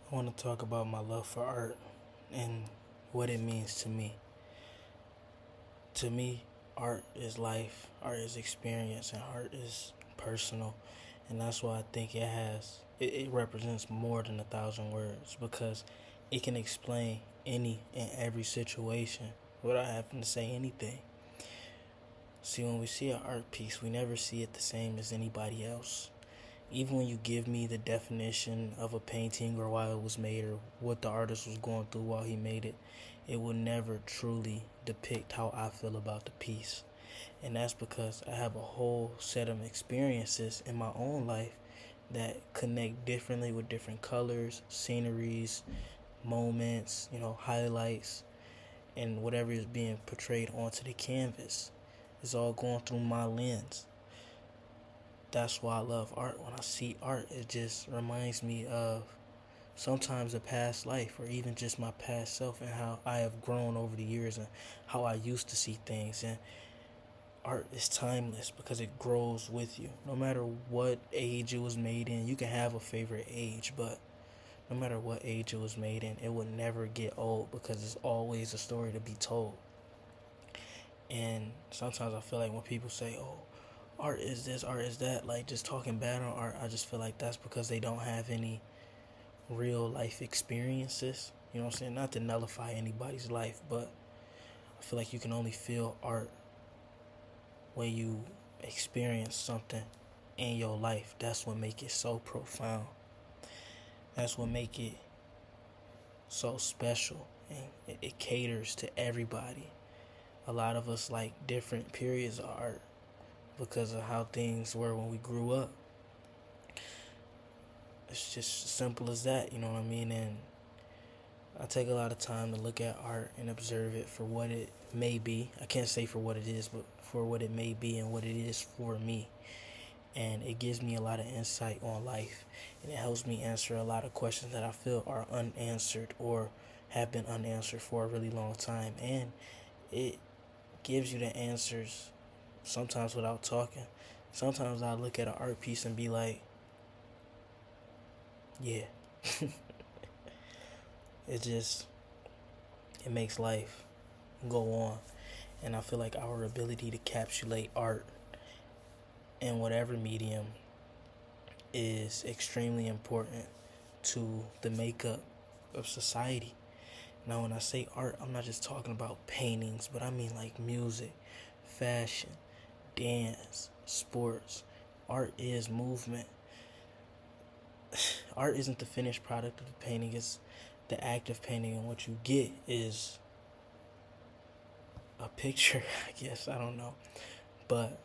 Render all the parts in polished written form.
I want to talk about my love for art and what it means to me. To me, art is life, art is experience, and art is personal. And that's why I think it represents more than 1,000 words because it can explain any and every situation without having to say anything. See, when we see an art piece, we never see it the same as anybody else. Even when you give me the definition of a painting or why it was made or what the artist was going through while he made it, it will never truly depict how I feel about the piece. And that's because I have a whole set of experiences in my own life that connect differently with different colors, sceneries, moments, highlights, and whatever is being portrayed onto the canvas. It's all going through my lens. That's why I love art. When I see art, it just reminds me of sometimes a past life or even just my past self and how I have grown over the years and how I used to see things. And art is timeless because it grows with you. No matter what age it was made in, you can have a favorite age, but no matter what age it was made in, it will never get old because it's always a story to be told. And sometimes I feel like when people say, oh, art is this, art is that, like just talking bad on art, I just feel like that's because they don't have any real life experiences. You know what I'm saying? Not to nullify anybody's life, but I feel like you can only feel art when you experience something in your life. That's what make it so profound. That's what make it so special, and it caters to everybody. A lot of us like different periods of art because of how things were when we grew up. It's just as simple as that, you know what I mean? And I take a lot of time to look at art and observe it for what it may be. I can't say for what it is, but for what it may be and what it is for me. And it gives me a lot of insight on life. And it helps me answer a lot of questions that I feel are unanswered or have been unanswered for a really long time. And it gives you the answers sometimes without talking. Sometimes I look at an art piece and be like, yeah. it just it makes life go on. And I feel like our ability to capsulate art in whatever medium is extremely important to the makeup of society. Now, when I say art, I'm not just talking about paintings, but I mean like music, fashion, dance, sports. Art is movement. Art isn't the finished product of the painting, it's the act of painting, and what you get is a picture, I guess. I don't know. But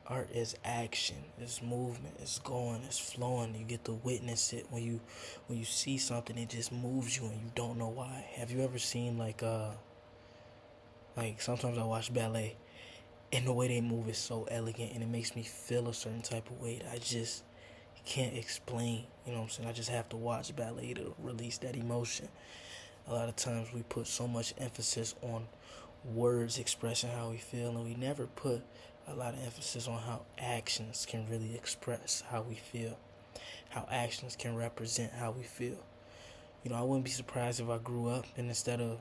art is action, it's movement, it's going, it's flowing. You get to witness it. When you see something, it just moves you and you don't know why. Have you ever seen like sometimes I watch ballet and the way they move is so elegant and it makes me feel a certain type of way that I just can't explain. You know what I'm saying? I just have to watch ballet to release that emotion. A lot of times we put so much emphasis on words expressing how we feel, and we never put a lot of emphasis on how actions can really express how we feel, how actions can represent how we feel. I wouldn't be surprised if I grew up and instead of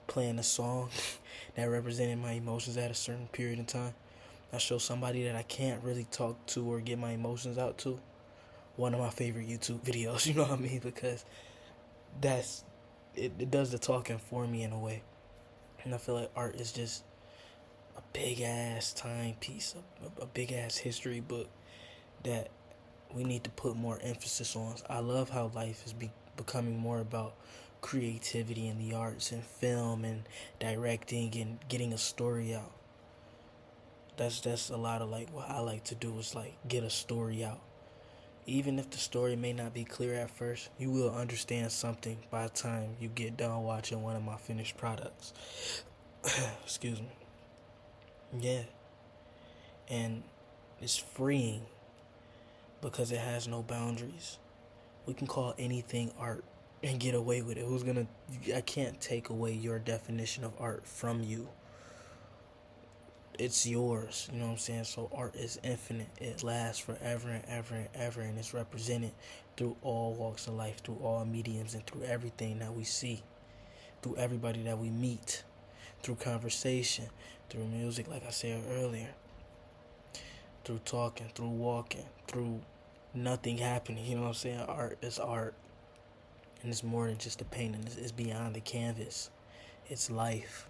playing a song that represented my emotions at a certain period in time, I show somebody that I can't really talk to or get my emotions out to one of my favorite YouTube videos, you know what I mean? Because that's it does the talking for me in a way. And I feel like art is just a big ass timepiece, a big ass history book that we need to put more emphasis on. I love how life is becoming more about creativity in the arts and film and directing and getting a story out. That's a lot of like what I like to do is like get a story out. Even if the story may not be clear at first, you will understand something by the time you get done watching one of my finished products. Excuse me. Yeah. And it's freeing because it has no boundaries. We can call anything art and get away with it. I can't take away your definition of art from you. it's yours. You know what I'm saying? So art is infinite. It lasts forever and ever and ever, and it's represented through all walks of life, through all mediums, and through everything that we see, through everybody that we meet, through conversation, through music, like I said earlier, through talking, through walking, through nothing happening. You know what I'm saying? Art is art, and it's more than just a painting. It's beyond the canvas. It's life.